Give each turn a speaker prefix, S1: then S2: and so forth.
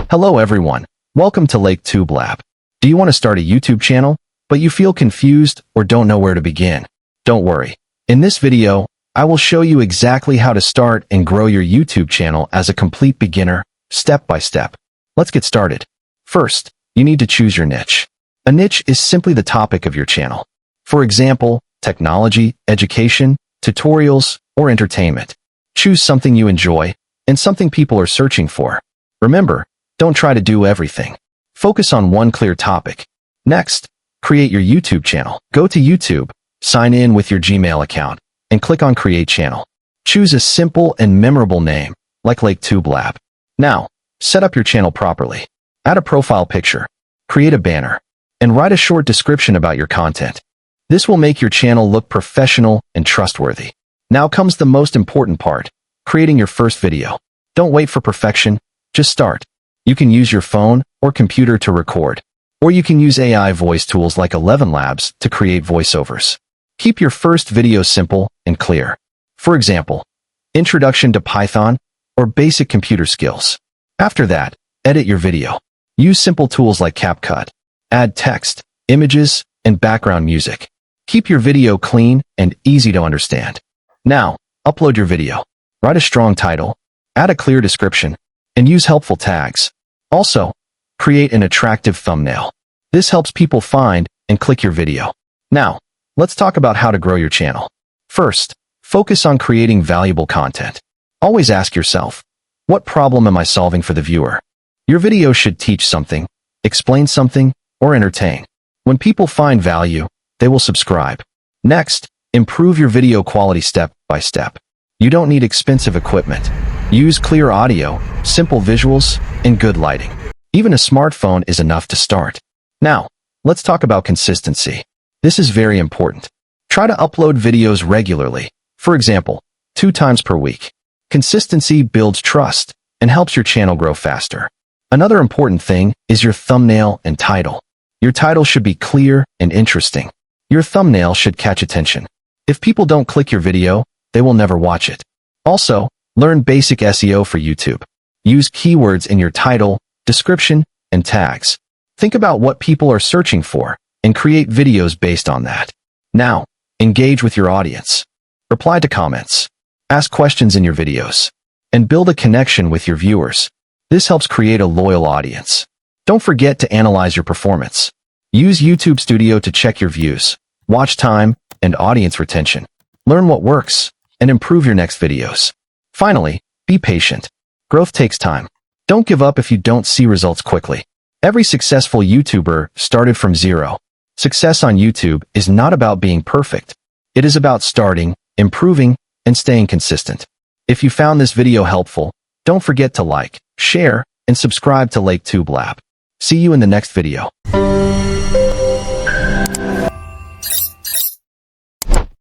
S1: Hello everyone, welcome to YouTube Lab. Do you want to start a YouTube channel, but you feel confused or don't know where to begin? Don't worry. In this video, I will show you exactly how to start and grow your YouTube channel as a complete beginner, step by step. Let's get started. First, you need to choose your niche. A niche is simply the topic of your channel. For example, technology, education, tutorials, or entertainment. Choose something you enjoy and something people are searching for. Remember, don't try to do everything. Focus on one clear topic. Next, create your YouTube channel. Go to YouTube, sign in with your Gmail account, and click on Create Channel. Choose a simple and memorable name, like YouTube Lab. Now, set up your channel properly. Add a profile picture, create a banner, and write a short description about your content. This will make your channel look professional and trustworthy. Now comes the most important part, creating your first video. Don't wait for perfection, just start. You can use your phone or computer to record, or you can use AI voice tools like 11 Labs to create voiceovers. Keep your first video simple and clear. For example, Introduction to Python or Basic Computer Skills. After that, edit your video. Use simple tools like CapCut. Add text, images, and background music. Keep your video clean and easy to understand. Now, upload your video. Write a strong title, add a clear description, and use helpful tags. Also, create an attractive thumbnail. This helps people find and click your video. Now, let's talk about how to grow your channel. First, focus on creating valuable content. Always ask yourself, what problem am I solving for the viewer? Your video should teach something, explain something, or entertain. When people find value, they will subscribe. Next, improve your video quality step by step. You don't need expensive equipment. Use clear audio, simple visuals, and good lighting. Even a smartphone is enough to start. Now, let's talk about consistency. This is very important. Try to upload videos regularly, for example, 2 times per week. Consistency builds trust and helps your channel grow faster. Another important thing is your thumbnail and title. Your title should be clear and interesting. Your thumbnail should catch attention. If people don't click your video, they will never watch it. Also, learn basic SEO for YouTube. Use keywords in your title, description, and tags. Think about what people are searching for and create videos based on that. Now, engage with your audience. Reply to comments. Ask questions in your videos. And build a connection with your viewers. This helps create a loyal audience. Don't forget to analyze your performance. Use YouTube Studio to check your views, watch time, and audience retention. Learn what works and improve your next videos. Finally, be patient. Growth takes time. Don't give up if you don't see results quickly. Every successful YouTuber started from zero. Success on YouTube is not about being perfect. It is about starting, improving, and staying consistent. If you found this video helpful, don't forget to like, share, and subscribe to YouTube Lab. See you in the next video.